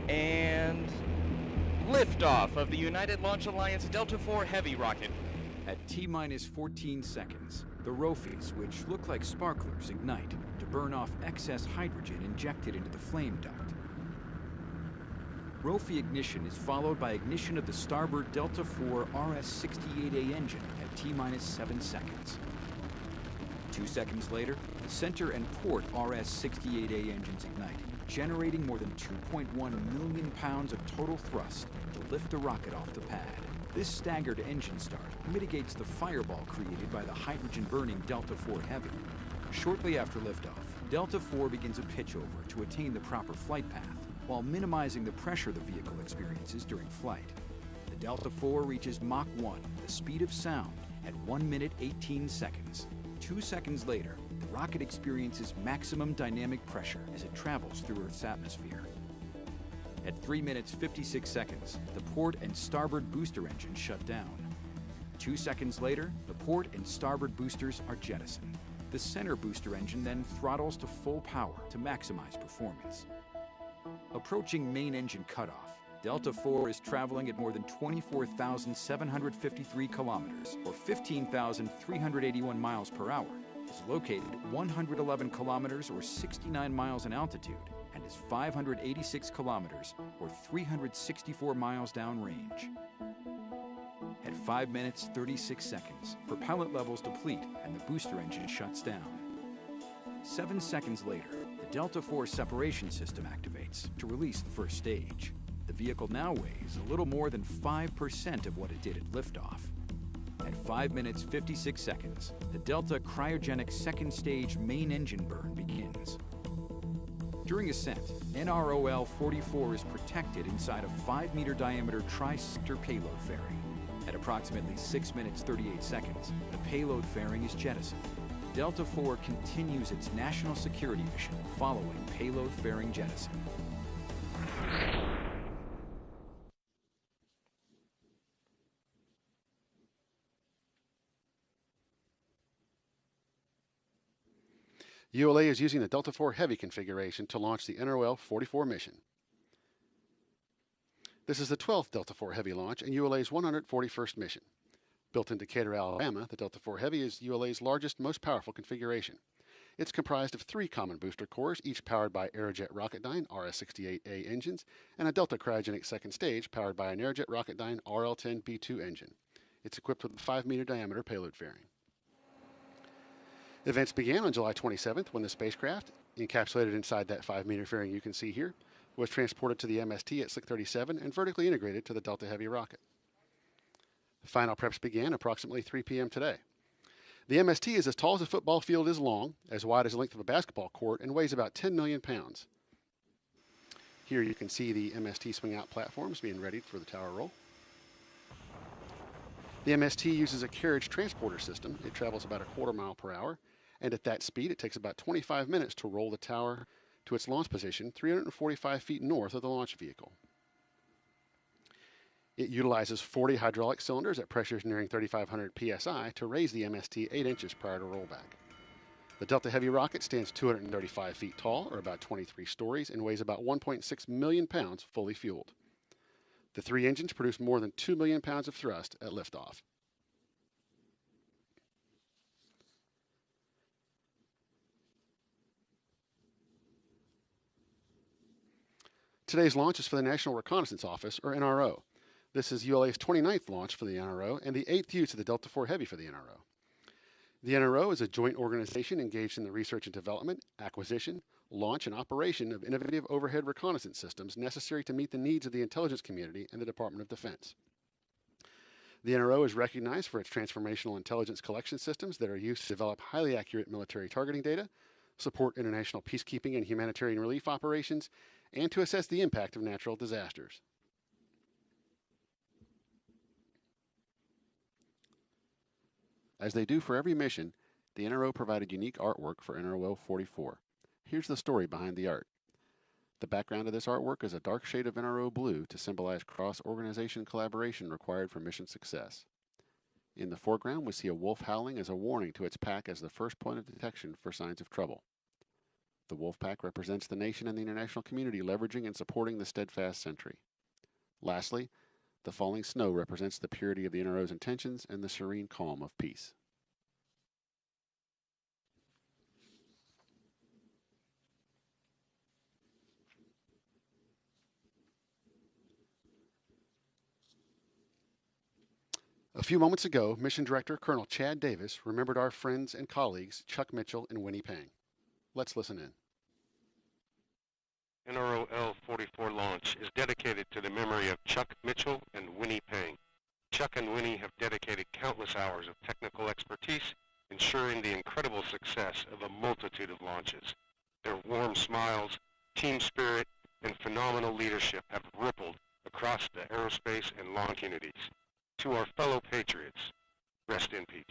And liftoff of the United Launch Alliance Delta IV Heavy rocket. At T-minus 14 seconds, the ROFIs, which look like sparklers, ignite to burn off excess hydrogen injected into the flame duct. ROFI ignition is followed by ignition of the starboard Delta IV RS-68A engine at T-minus 7 seconds. 2 seconds later, the center and port RS-68A engines ignite, generating more than 2.1 million pounds of total thrust to lift the rocket off the pad. This staggered engine start mitigates the fireball created by the hydrogen-burning Delta IV Heavy. Shortly after liftoff, Delta IV begins a pitchover to attain the proper flight path, while minimizing the pressure the vehicle experiences during flight. The Delta IV reaches Mach 1, the speed of sound, at 1 minute 18 seconds. 2 seconds later, the rocket experiences maximum dynamic pressure as it travels through Earth's atmosphere. At 3 minutes 56 seconds, the port and starboard booster engines shut down. 2 seconds later, the port and starboard boosters are jettisoned. The center booster engine then throttles to full power to maximize performance. Approaching main engine cutoff, Delta IV is traveling at more than 24,753 kilometers, or 15,381 miles per hour, is located at 111 kilometers or 69 miles in altitude, and is 586 kilometers or 364 miles downrange. At 5 minutes 36 seconds, propellant levels deplete and the booster engine shuts down. 7 seconds later, the Delta IV separation system activates to release the first stage. The vehicle now weighs a little more than 5% of what it did at liftoff. At 5 minutes 56 seconds, the Delta cryogenic second stage main engine burn begins. During ascent, NROL-44 is protected inside a 5-meter diameter tri-sector payload fairing. At approximately 6 minutes 38 seconds, the payload fairing is jettisoned. Delta IV continues its national security mission following payload fairing jettison. ULA is using the Delta IV Heavy configuration to launch the NROL-44 mission. This is the 12th Delta IV Heavy launch and ULA's 141st mission. Built in Decatur, Alabama, the Delta IV Heavy is ULA's largest, most powerful configuration. It's comprised of 3 common booster cores, each powered by Aerojet Rocketdyne RS-68A engines, and a Delta cryogenic second stage powered by an Aerojet Rocketdyne RL-10B2 engine. It's equipped with a 5-meter diameter payload fairing. Events began on July 27th when the spacecraft, encapsulated inside that 5-meter fairing you can see here, was transported to the MST at Slick 37 and vertically integrated to the Delta Heavy rocket. The final preps began approximately 3 p.m. today. The MST is as tall as a football field is long, as wide as the length of a basketball court, and weighs about 10 million pounds. Here you can see the MST swing-out platforms being readied for the tower roll. The MST uses a carriage transporter system. It travels about a quarter mile per hour, and at that speed it takes about 25 minutes to roll the tower to its launch position 345 feet north of the launch vehicle. It utilizes 40 hydraulic cylinders at pressures nearing 3,500 psi to raise the MST 8 inches prior to rollback. The Delta Heavy rocket stands 235 feet tall, or about 23 stories, and weighs about 1.6 million pounds fully fueled. The 3 engines produce more than 2 million pounds of thrust at liftoff. Today's launch is for the National Reconnaissance Office, or NRO. This is ULA's 29th launch for the NRO and the 8th use of the Delta IV Heavy for the NRO. The NRO is a joint organization engaged in the research and development, acquisition, launch, and operation of innovative overhead reconnaissance systems necessary to meet the needs of the intelligence community and the Department of Defense. The NRO is recognized for its transformational intelligence collection systems that are used to develop highly accurate military targeting data, support international peacekeeping and humanitarian relief operations, and to assess the impact of natural disasters. As they do for every mission, the NRO provided unique artwork for NRO-44. Here's the story behind the art. The background of this artwork is a dark shade of NRO blue to symbolize cross-organization collaboration required for mission success. In the foreground, we see a wolf howling as a warning to its pack as the first point of detection for signs of trouble. The wolf pack represents the nation and the international community leveraging and supporting the steadfast sentry. Lastly, the falling snow represents the purity of the NRO's intentions and the serene calm of peace. A few moments ago, Mission Director Colonel Chad Davis remembered our friends and colleagues Chuck Mitchell and Winnie Pang. Let's listen in. NRO L-44 launch is dedicated to the memory of Chuck Mitchell and Winnie Pang. Chuck and Winnie have dedicated countless hours of technical expertise, ensuring the incredible success of a multitude of launches. Their warm smiles, team spirit, and phenomenal leadership have rippled across the aerospace and launch communities. To our fellow patriots, rest in peace.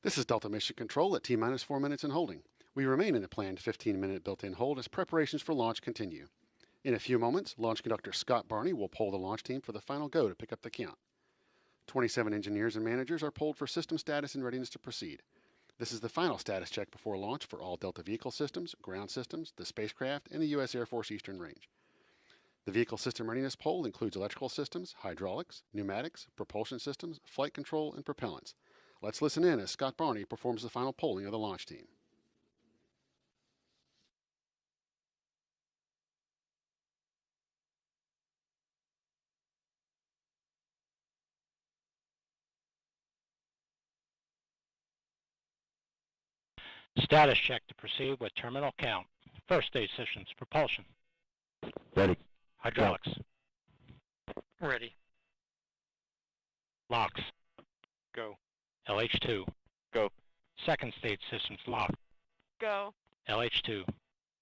This is Delta Mission Control at T-minus 4 minutes in holding. We remain in the planned 15-minute built-in hold as preparations for launch continue. In a few moments, launch conductor Scott Barney will poll the launch team for the final go to pick up the count. 27 engineers and managers are polled for system status and readiness to proceed. This is the final status check before launch for all Delta vehicle systems, ground systems, the spacecraft, and the U.S. Air Force Eastern Range. The vehicle system readiness poll includes electrical systems, hydraulics, pneumatics, propulsion systems, flight control, and propellants. Let's listen in as Scott Barney performs the final polling of the launch team. Status check to proceed with terminal count. First stage systems, propulsion. Ready. Hydraulics. Ready. Locks. Go. LH2. Go. Second stage systems, lock. Go. LH2.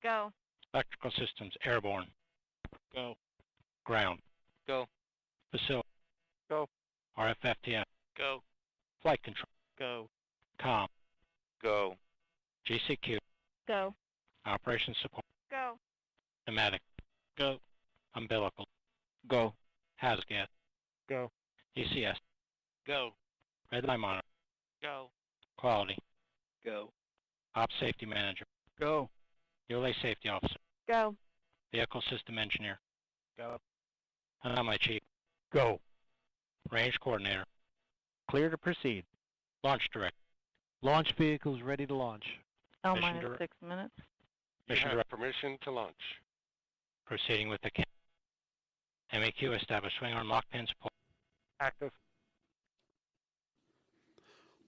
Go. Electrical systems, airborne. Go. Ground. Go. Facility. Go. RFFTM. Go. Flight control. Go. COM. Go. GCQ. Go. Operations support. Go. Pneumatic. Go. Umbilical. Go. Hazgas. Go. ECS. Go. Red line monitor. Go. Quality. Go. Ops safety manager. Go. ULA safety officer. Go. Vehicle system engineer. Go. My chief. Go. Range coordinator. Clear to proceed. Launch director. Launch vehicles ready to launch. L Mission minus direct- 6 minutes. You Mission have director. permission to launch. Proceeding with the count. MAQ established swing arm lock pin support. Active.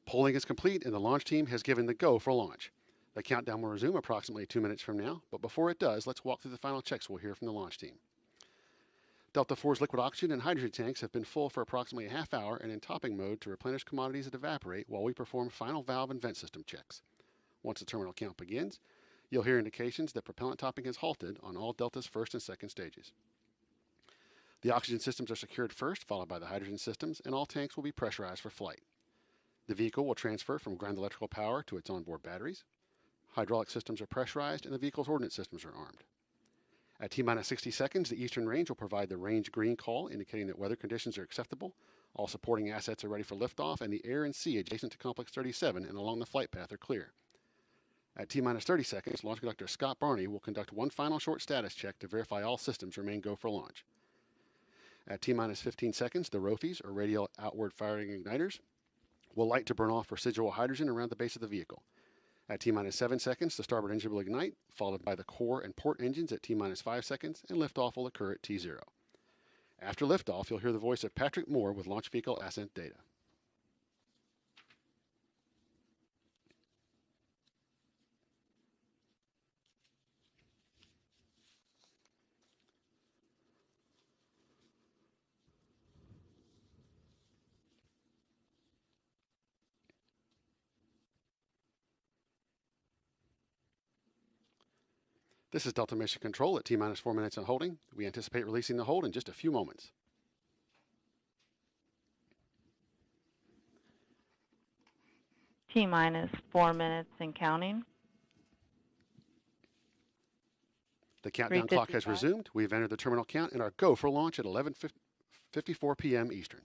Polling is complete and the launch team has given the go for launch. The countdown will resume approximately 2 minutes from now, but before it does, let's walk through the final checks we'll hear from the launch team. Delta IV's liquid oxygen and hydrogen tanks have been full for approximately a half hour and in topping mode to replenish commodities that evaporate while we perform final valve and vent system checks. Once the terminal count begins, you'll hear indications that propellant topping has halted on all Delta's first and second stages. The oxygen systems are secured first, followed by the hydrogen systems, and all tanks will be pressurized for flight. The vehicle will transfer from ground electrical power to its onboard batteries. Hydraulic systems are pressurized and the vehicle's ordnance systems are armed. At T-minus 60 seconds, the Eastern Range will provide the range green call indicating that weather conditions are acceptable. All supporting assets are ready for liftoff and the air and sea adjacent to Complex 37 and along the flight path are clear. At T-minus 30 seconds, launch conductor Scott Barney will conduct one final short status check to verify all systems remain go for launch. At T-minus 15 seconds, the ROFIs, or radial outward firing igniters, will light to burn off residual hydrogen around the base of the vehicle. At T-minus 7 seconds, the starboard engine will ignite, followed by the core and port engines at T-minus 5 seconds, and liftoff will occur at T0. After liftoff, you'll hear the voice of Patrick Moore with launch vehicle ascent data. This is Delta Mission Control at T-minus 4 minutes and holding. We anticipate releasing the hold in just a few moments. T-minus 4 minutes and counting. The countdown clock has 3:55. resumed. We've entered the terminal count and are go for launch at 11:54 p.m. Eastern.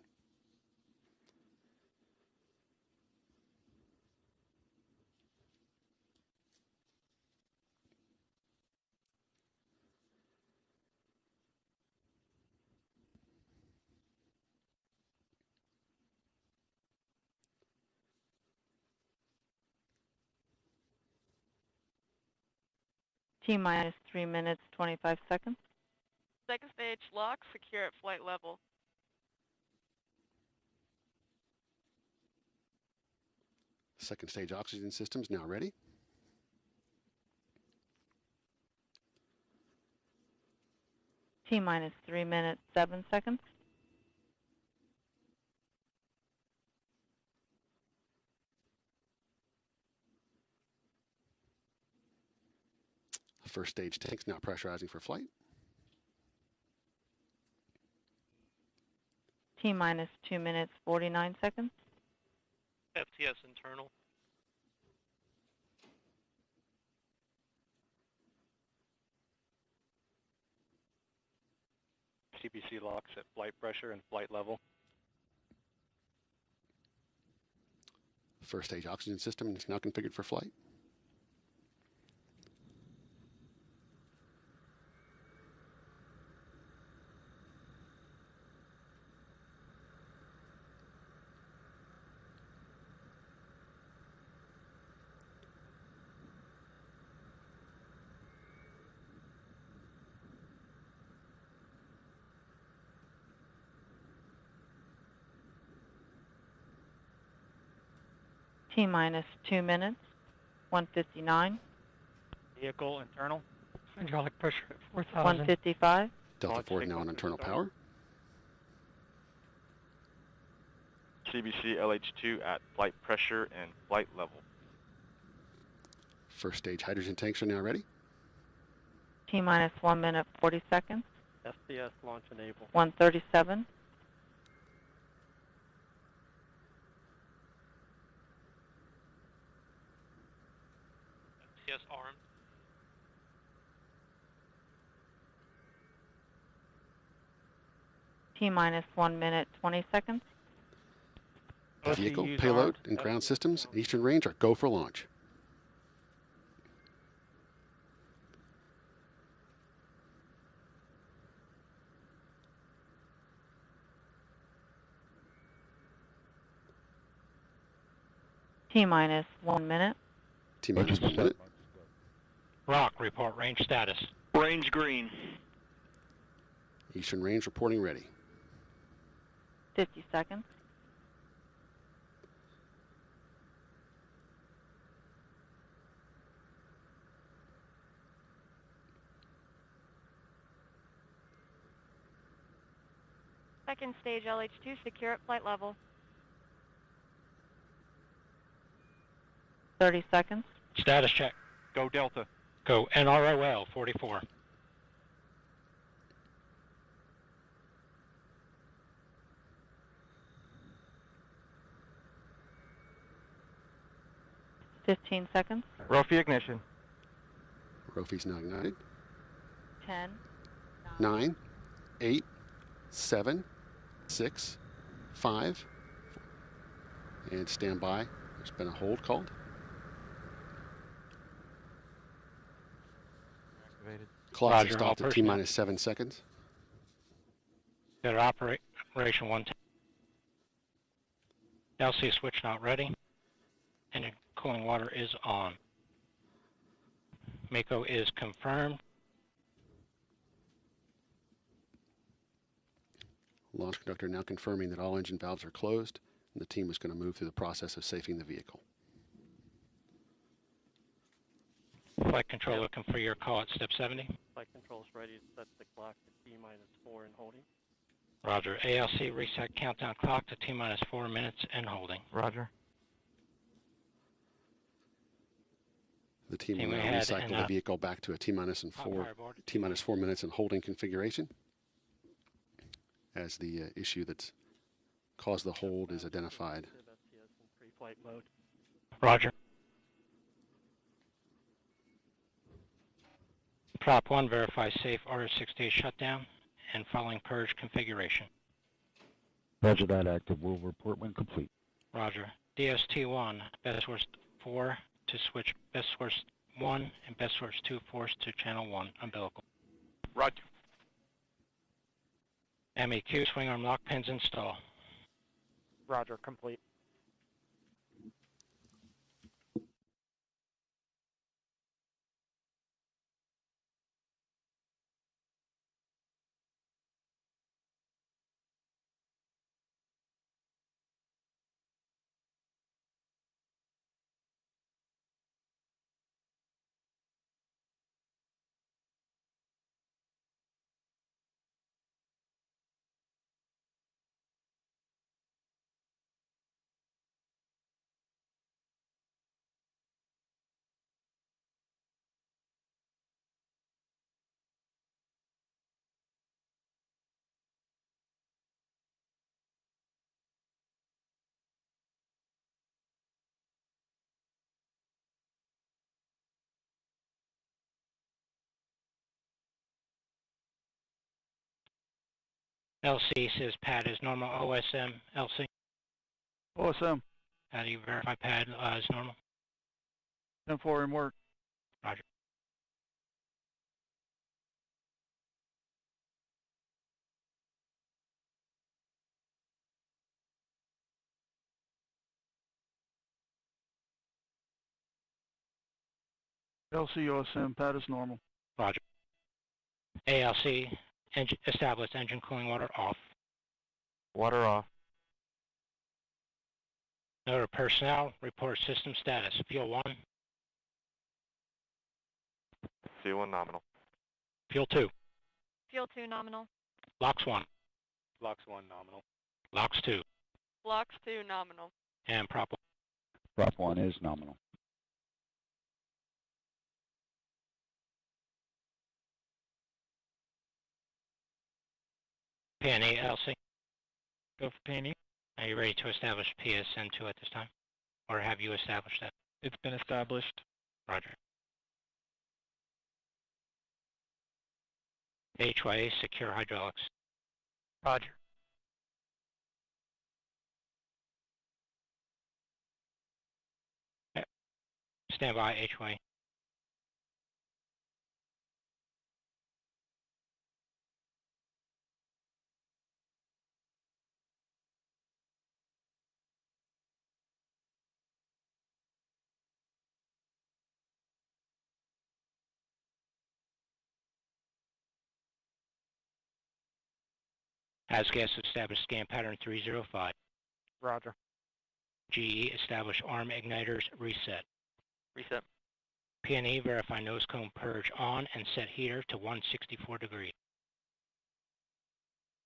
T-minus 3 minutes, 25 seconds. Second stage lock, secure at flight level. Second stage oxygen systems now ready. T-minus 3 minutes, 7 seconds. First stage tanks now pressurizing for flight. T-minus 2 minutes, 49 seconds. FTS internal. CBC locks at flight pressure and flight level. First stage oxygen system is now configured for flight. T-minus 2 minutes, 159, Vehicle internal. Hydraulic pressure at 4,000. 155, Delta Launch 4 now on sequence internal start. power. CBC LH2 at flight pressure and flight level. First stage hydrogen tanks are now ready. T-minus 1 minute, 40 seconds, SDS launch enable. 137, FTS armed. T-minus 1 minute, 20 seconds. Vehicle, OCU's payload, armed. and ground systems in Eastern Range are go for launch. T-minus 1 minute. T-minus 1 minute. Rock, report range status. Range green. Eastern Range reporting ready. 50 seconds. Second stage LH2, secure at flight level. 30 seconds. Status check. Go Delta. Go NROL 44. Fifteen seconds. Rofi ignition. Rofi's now ignited. 10, 9, 8, 7, 6, 5, and stand by. There's been a hold called. Clocks have Roger, all stopped at personnel. T-minus 7 seconds. Got operation 110. LC switch not ready. Engine cooling water is on. MECO is confirmed. Launch conductor now confirming that all engine valves are closed, and the team is going to move through the process of safing the vehicle. Flight control looking for your call at step 70. Flight control is ready to set the clock to T-minus 4 and holding. Roger. ALC reset countdown clock to T-minus 4 minutes and holding. Roger. The team will Team now ahead recycle and, the vehicle back to a T-minus and hot four, fire board. T-minus 4 minutes in holding configuration as the issue that's caused the hold is identified. FTS in pre-flight mode. Roger. Prop 1, verify safe RS-68 shutdown and following purge configuration. Roger that, active. We'll report when complete. Roger. DST-1, best source 4 to switch best source 1 and best source 2 force to channel 1 umbilical. Roger. MEQ swing arm lock pins install. Roger, complete. LC says pad is normal. OSM, LC. OSM, How do you verify pad is normal? 10-4 in work. Roger. LC OSM, pad is normal. Roger. ALC, established engine cooling water off. Water off. Note of personnel, report system status. Fuel 1, C1 nominal. fuel 2, Fuel 2 nominal. LOX 1, Blocks 1 nominal. LOX 2, Blocks 2 nominal. and prop 1. Prop 1 is nominal. PNE, LC. Go for PNE. Are you ready to establish PSN2 at this time? Or have you established that? It's been established. Roger. HYA, secure hydraulics. Roger. Stand by, HYA. As gas established scan pattern 305. Roger. GE establish arm igniters reset. Reset. PNE verify nose cone purge on and set heater to 164 degrees.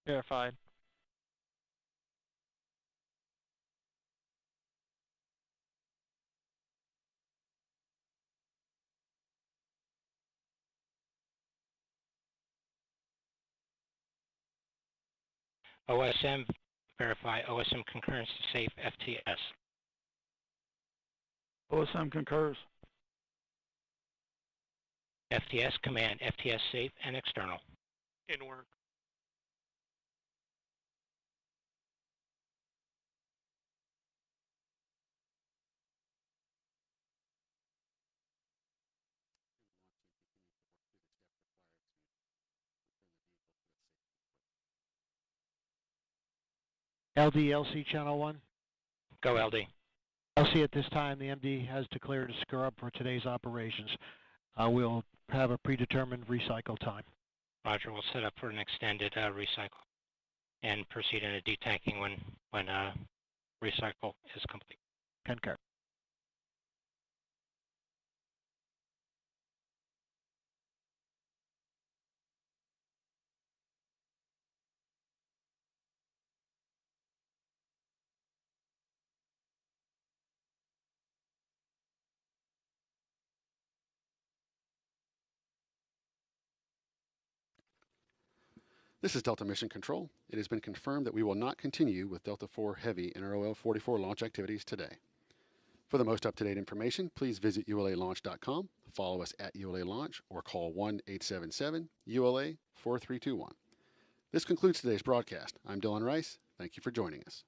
Verified. OSM verify OSM concurrence to safe FTS. OSM concurs. FTS command FTS safe and external. In work. LC channel 1. Go LD. LC, at this time, the MD has declared a scrub for today's operations. We'll have a predetermined recycle time. Roger, we'll set up for an extended recycle and proceed in a detanking when recycle is complete. Concur. This is Delta Mission Control. It has been confirmed that we will not continue with Delta IV Heavy NROL 44 launch activities today. For the most up-to-date information, please visit ulalaunch.com, follow us at ULA Launch, or call 1-877-ULA-4321. This concludes today's broadcast. I'm Dylan Rice. Thank you for joining us.